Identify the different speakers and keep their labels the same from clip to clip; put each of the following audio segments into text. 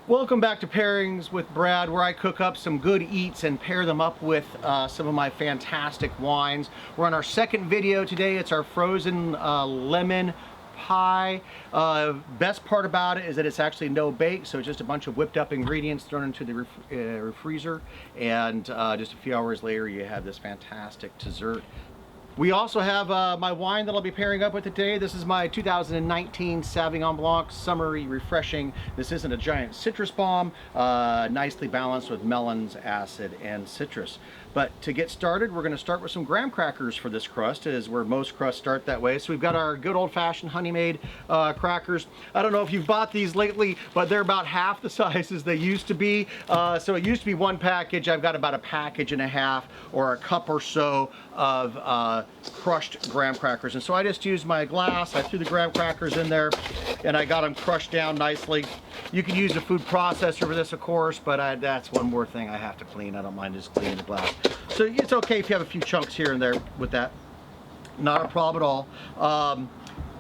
Speaker 1: Welcome back to Pairings with Brad, where I cook up some good eats and pair them up with some of my fantastic wines. We're on our second video today. It's our frozen lemon pie. Best part about it is that it's actually no bake, so it's just a bunch of whipped up ingredients thrown into the freezer, and just a few hours later you have this fantastic dessert. We also have my wine that I'll be pairing up with today. This is my 2019 Sauvignon Blanc, summery, refreshing. This isn't a giant citrus bomb, nicely balanced with melons, acid, and citrus. But to get started, we're going to start with some graham crackers for this crust, is where most crusts start that way. So we've got our good old-fashioned honey-made crackers. I don't know if you've bought these lately, but they're about half the size as they used to be. So it used to be one package. I've got about a package and a half or a cup or so of crushed graham crackers. And so I just used my glass, I threw the graham crackers in there, and I got them crushed down nicely. You can use a food processor for this, of course, but that's one more thing I have to clean. I don't mind just cleaning the glass. So it's okay if you have a few chunks here and there with that. Not a problem at all.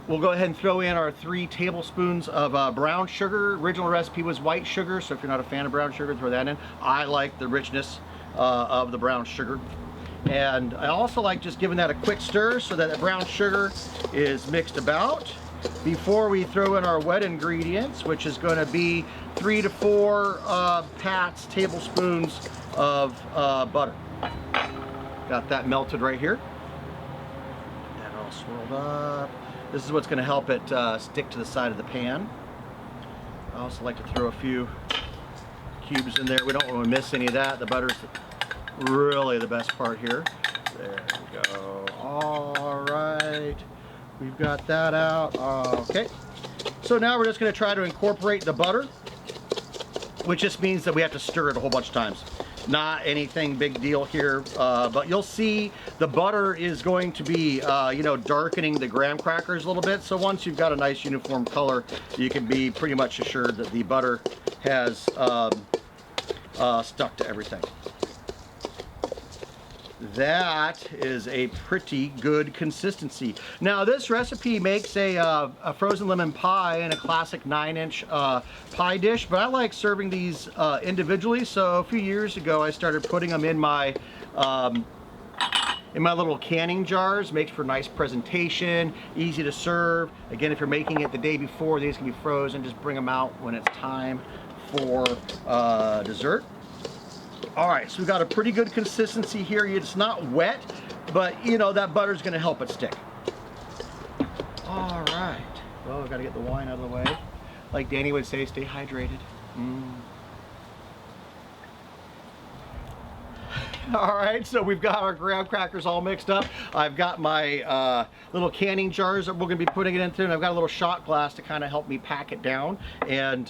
Speaker 1: We'll go ahead and throw in our 3 tablespoons of brown sugar. Original recipe was white sugar, so if you're not a fan of brown sugar, throw that in. I like the richness of the brown sugar. And I also like just giving that a quick stir so that the brown sugar is mixed about before we throw in our wet ingredients, which is going to be 3 to 4 tablespoons of butter. Got that melted right here. That all swirled up. This is what's going to help it stick to the side of the pan. I also like to throw a few cubes in there. We don't want to miss any of that. The butter's really the best part here. There we go. All right. We've got that out. Okay. So now we're just going to try to incorporate the butter, which just means that we have to stir it a whole bunch of times. Not anything big deal here, but you'll see the butter is going to be, darkening the graham crackers a little bit. So once you've got a nice uniform color, you can be pretty much assured that the butter has stuck to everything. That is a pretty good consistency. Now this recipe makes a frozen lemon pie in a classic 9-inch pie dish, but I like serving these individually. So a few years ago I started putting them in my little canning jars. Makes for nice presentation, easy to serve. Again, if you're making it the day before, these can be frozen. Just bring them out when it's time for dessert. All right, so we've got a pretty good consistency here. It's not wet, but that butter's gonna help it stick. All right, well, we've got to get the wine out of the way. Like Danny would say, stay hydrated. All right, so we've got our graham crackers all mixed up. I've got my little canning jars that we're gonna be putting it into, and I've got a little shot glass to kind of help me pack it down and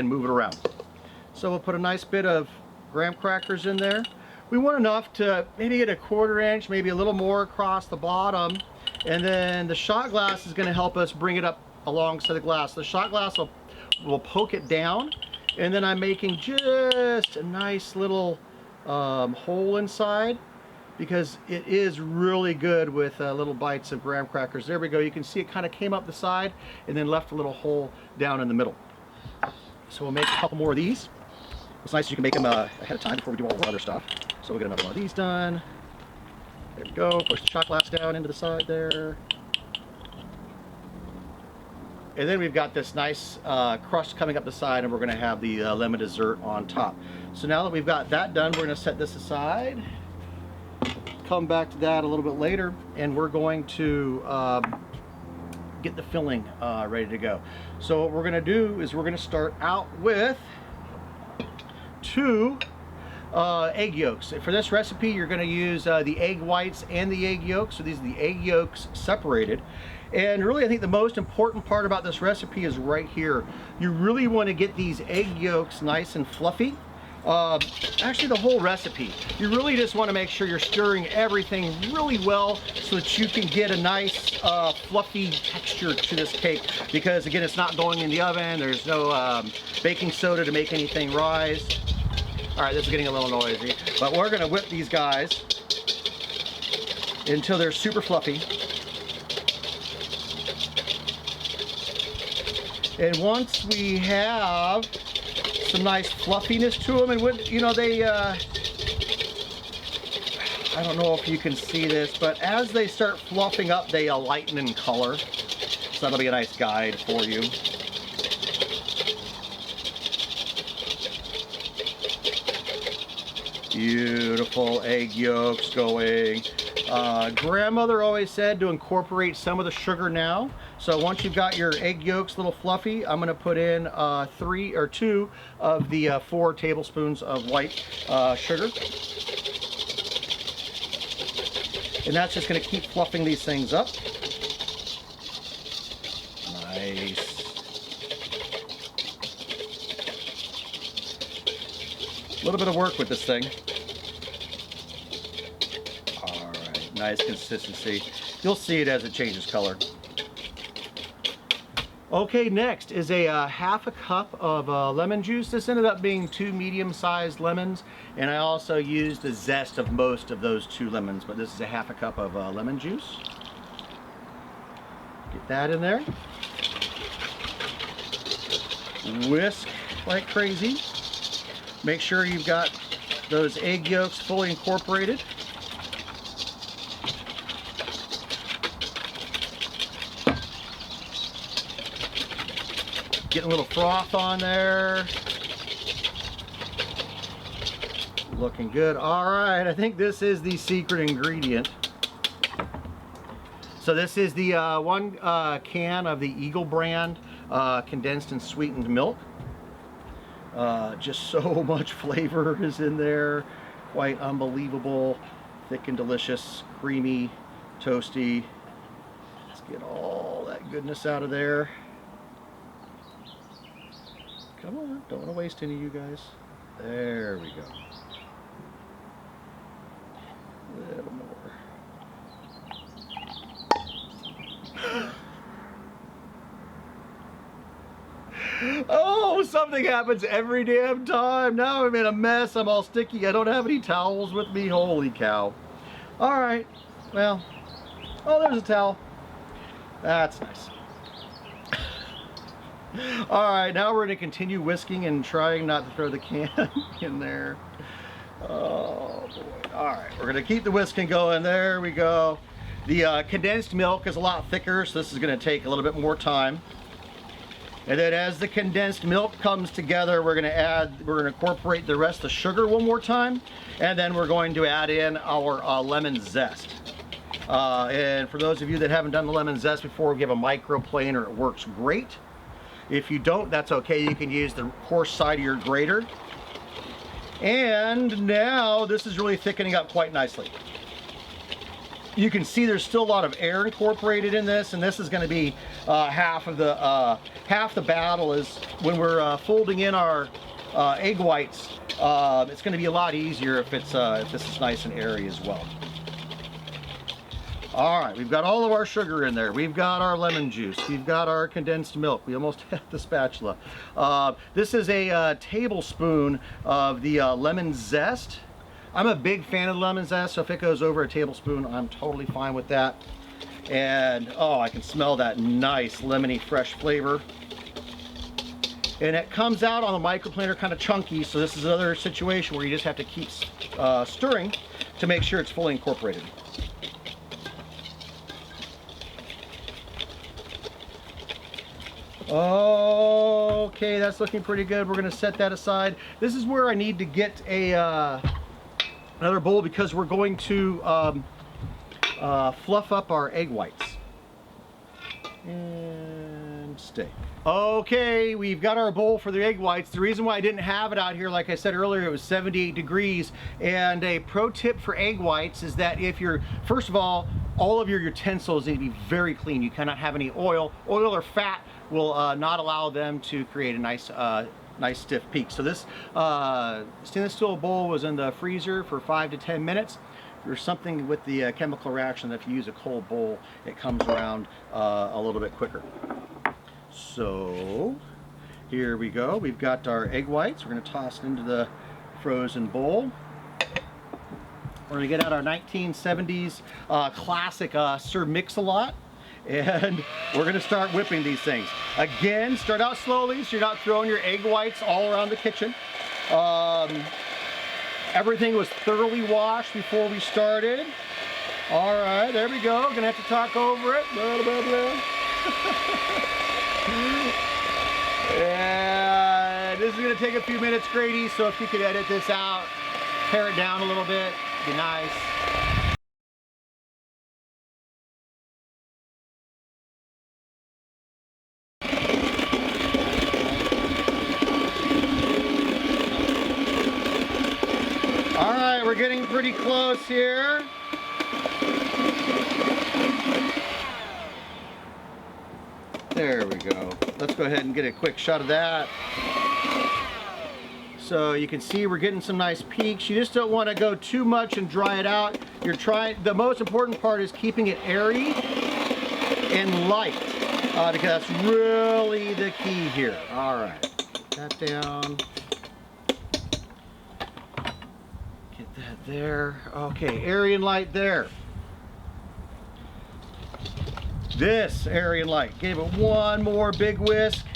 Speaker 1: move it around. So we'll put a nice bit of graham crackers in there. We want enough to maybe get a 1/4 inch, maybe a little more across the bottom, and then the shot glass is going to help us bring it up alongside the glass. The shot glass will poke it down, and then I'm making just a nice little hole inside, because it is really good with little bites of graham crackers. There we go. You can see it kind of came up the side and then left a little hole down in the middle. So we'll make a couple more of these. It's nice you can make them ahead of time before we do all the other stuff. So we'll get another one of these done. There we go. Push the shot glass down into the side there. And then we've got this nice crust coming up the side, and we're going to have the lemon dessert on top. So now that we've got that done, we're going to set this aside. Come back to that a little bit later, and we're going to get the filling ready to go. So what we're going to do is we're going to start out with 2 egg yolks. For this recipe, you're going to use the egg whites and the egg yolks. So these are the egg yolks separated. And really, I think the most important part about this recipe is right here. You really want to get these egg yolks nice and fluffy. Actually, the whole recipe. You really just want to make sure you're stirring everything really well so that you can get a nice fluffy texture to this cake. Because again, it's not going in the oven. There's no baking soda to make anything rise. All right, this is getting a little noisy, but we're gonna whip these guys until they're super fluffy. And once we have some nice fluffiness to them. And when, you know, they, I don't know if you can see this, but as they start fluffing up, they lighten in color. So that'll be a nice guide for you. Beautiful egg yolks going. Grandmother always said to incorporate some of the sugar now. So once you've got your egg yolks a little fluffy, I'm going to put in 3 or 2 of the 4 tablespoons of white sugar. And that's just going to keep fluffing these things up. Nice. A little bit of work with this thing. All right, nice consistency. You'll see it as it changes color. Okay, next is a half a cup of lemon juice. This ended up being 2 medium-sized lemons, and I also used the zest of most of those 2 lemons, but this is a half a cup of lemon juice. Get that in there. Whisk like crazy. Make sure you've got those egg yolks fully incorporated. Getting a little froth on there. Looking good. All right, I think this is the secret ingredient. So this is the 1 can of the Eagle brand condensed and sweetened milk. Just so much flavor is in there. Quite unbelievable. Thick and delicious, creamy, toasty. Let's get all that goodness out of there. Come on, don't want to waste any of you guys. There we go. A little more. Oh, something happens every damn time. Now I'm in a mess. I'm all sticky. I don't have any towels with me. Holy cow. All right. Well, oh, there's a towel. That's nice. All right, now we're going to continue whisking and trying not to throw the can in there. Oh, boy. All right, we're going to keep the whisking going. There we go. The condensed milk is a lot thicker, so this is going to take a little bit more time. And then as the condensed milk comes together, we're going to incorporate the rest of the sugar one more time. And then we're going to add in our lemon zest. And for those of you that haven't done the lemon zest before, we have a microplaner. It works great. If you don't, that's okay. You can use the coarse side of your grater. And now this is really thickening up quite nicely. You can see there's still a lot of air incorporated in this, and this is going to be half the battle is when we're folding in our egg whites. It's going to be a lot easier if this is nice and airy as well. All right, we've got all of our sugar in there. We've got our lemon juice. We've got our condensed milk. We almost had the spatula. This is a tablespoon of the lemon zest. I'm a big fan of lemon zest, so if it goes over a tablespoon, I'm totally fine with that. And oh, I can smell that nice lemony fresh flavor. And it comes out on the microplaner kind of chunky, so this is another situation where you just have to keep stirring to make sure it's fully incorporated. Okay, that's looking pretty good. We're going to set that aside. This is where I need to get another bowl because we're going to fluff up our egg whites. And stay. Okay, we've got our bowl for the egg whites. The reason why I didn't have it out here, like I said earlier, it was 78 degrees. And a pro tip for egg whites is that if you're, first of all of your utensils need to be very clean. You cannot have any oil. Oil or fat will not allow them to create a nice stiff peak. So this stainless steel bowl was in the freezer for 5 to 10 minutes. There's something with the chemical reaction that if you use a cold bowl, it comes around a little bit quicker. So here we go. We've got our egg whites. We're going to toss it into the frozen bowl. We're going to get out our 1970s classic Sir Mix-a-Lot. And we're gonna start whipping these things. Again, start out slowly so you're not throwing your egg whites all around the kitchen. Everything was thoroughly washed before we started. All right, there we go. Gonna have to talk over it. Blah, blah, blah. And this is gonna take a few minutes, Grady, so if you could edit this out, pare it down a little bit, be nice. All right, we're getting pretty close here. There we go. Let's go ahead and get a quick shot of that. So you can see we're getting some nice peaks. You just don't want to go too much and dry it out. The most important part is keeping it airy and light, because that's really the key here. All right, that down. Get that there. Okay, airy and light there. This airy and light. Gave it one more big whisk.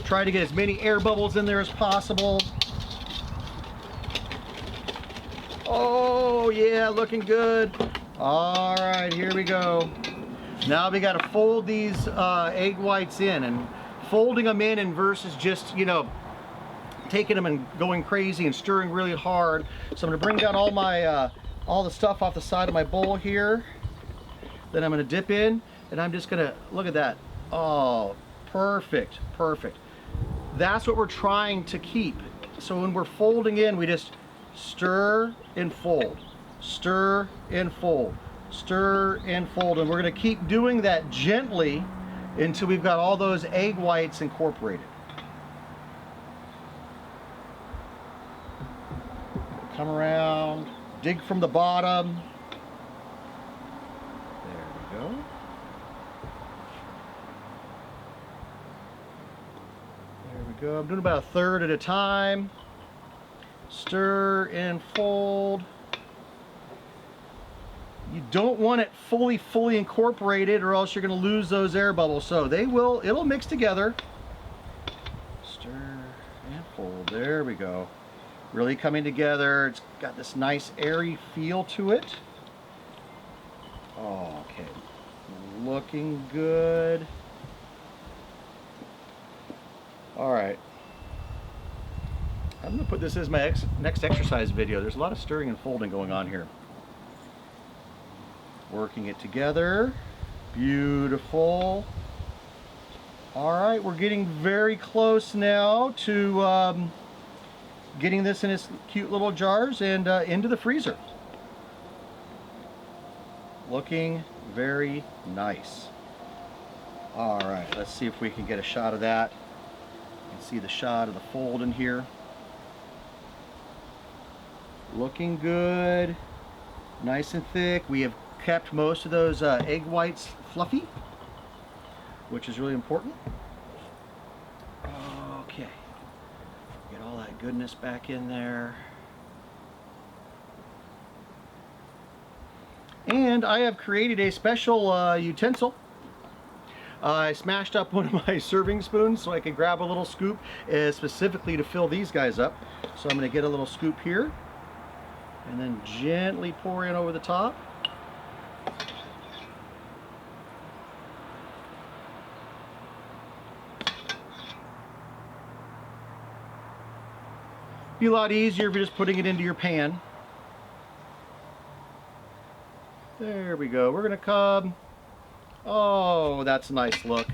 Speaker 1: Try to get as many air bubbles in there as possible. Oh yeah, looking good. All right, here we go. Now we got to fold these egg whites in, and folding them in versus just, you know, taking them and going crazy and stirring really hard. So I'm gonna bring down all my all the stuff off the side of my bowl here. Then I'm gonna dip in, and I'm just gonna, look at that. Oh, perfect, perfect. That's what we're trying to keep. So when we're folding in, we just stir and fold, stir and fold, stir and fold. And we're gonna keep doing that gently until we've got all those egg whites incorporated. Come around, dig from the bottom. There we go. There we go. I'm doing about a third at a time. Stir and fold. You don't want it fully incorporated, or else you're going to lose those air bubbles. So it'll mix together. Stir and fold. There we go. Really coming together. It's got this nice airy feel to it. Oh, okay. Looking good. All right. I'm going to put this as my next exercise video. There's a lot of stirring and folding going on here. Working it together. Beautiful. All right, we're getting very close now to getting this in its cute little jars and into the freezer. Looking very nice. All right, let's see if we can get a shot of that. You can see the shot of the fold in here. Looking good, nice and thick. We have kept most of those egg whites fluffy, which is really important. Okay, get all that goodness back in there. And I have created a special utensil. I smashed up one of my serving spoons so I could grab a little scoop specifically to fill these guys up. So I'm going to get a little scoop here and then gently pour in over the top. Be a lot easier if you're just putting it into your pan. There we go. We're gonna come. Oh, that's a nice look.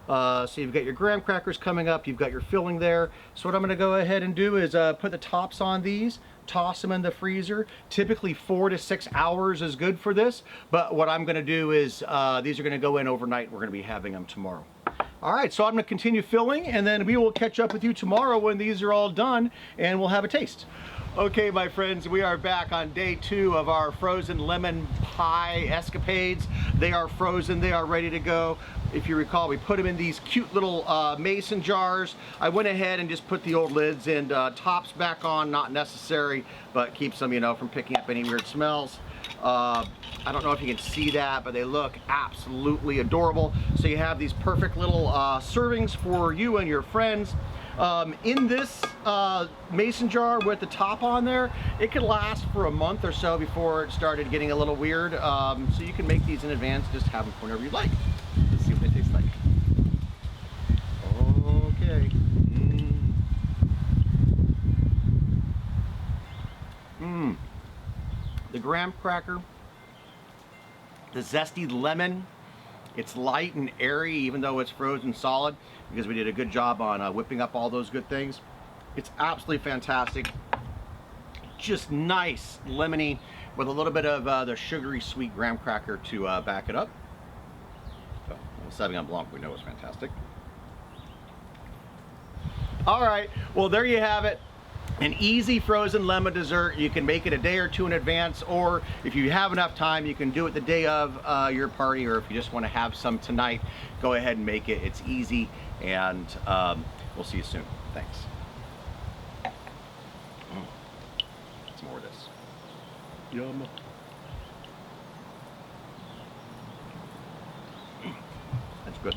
Speaker 1: So you've got your graham crackers coming up. You've got your filling there. So what I'm gonna go ahead and do is put the tops on these, toss them in the freezer. Typically 4 to 6 hours is good for this. But what I'm gonna do is these are gonna go in overnight. We're gonna be having them tomorrow. All right, so I'm gonna continue filling, and then we will catch up with you tomorrow when these are all done, and we'll have a taste. Okay, my friends, we are back on day 2 of our frozen lemon pie escapades. They are frozen, they are ready to go. If you recall, we put them in these cute little mason jars. I went ahead and just put the old lids and tops back on, not necessary, but keeps them, you know, from picking up any weird smells. I don't know if you can see that, but they look absolutely adorable. So you have these perfect little servings for you and your friends. In this mason jar with the top on there, it could last for a month or so before it started getting a little weird. So you can make these in advance, just have them whenever you'd like. Let's see what they taste like. Okay. The graham cracker, the zesty lemon, it's light and airy even though it's frozen solid, because we did a good job on whipping up all those good things. It's absolutely fantastic. Just nice lemony with a little bit of the sugary sweet graham cracker to back it up. So, Sauvignon Blanc we know is fantastic. All right, well there you have it. An easy frozen lemon dessert. You can make it a day or two in advance, or if you have enough time, you can do it the day of your party, or if you just want to have some tonight, go ahead and make it. It's easy, and we'll see you soon. Thanks. Some more of this. Yum. That's good.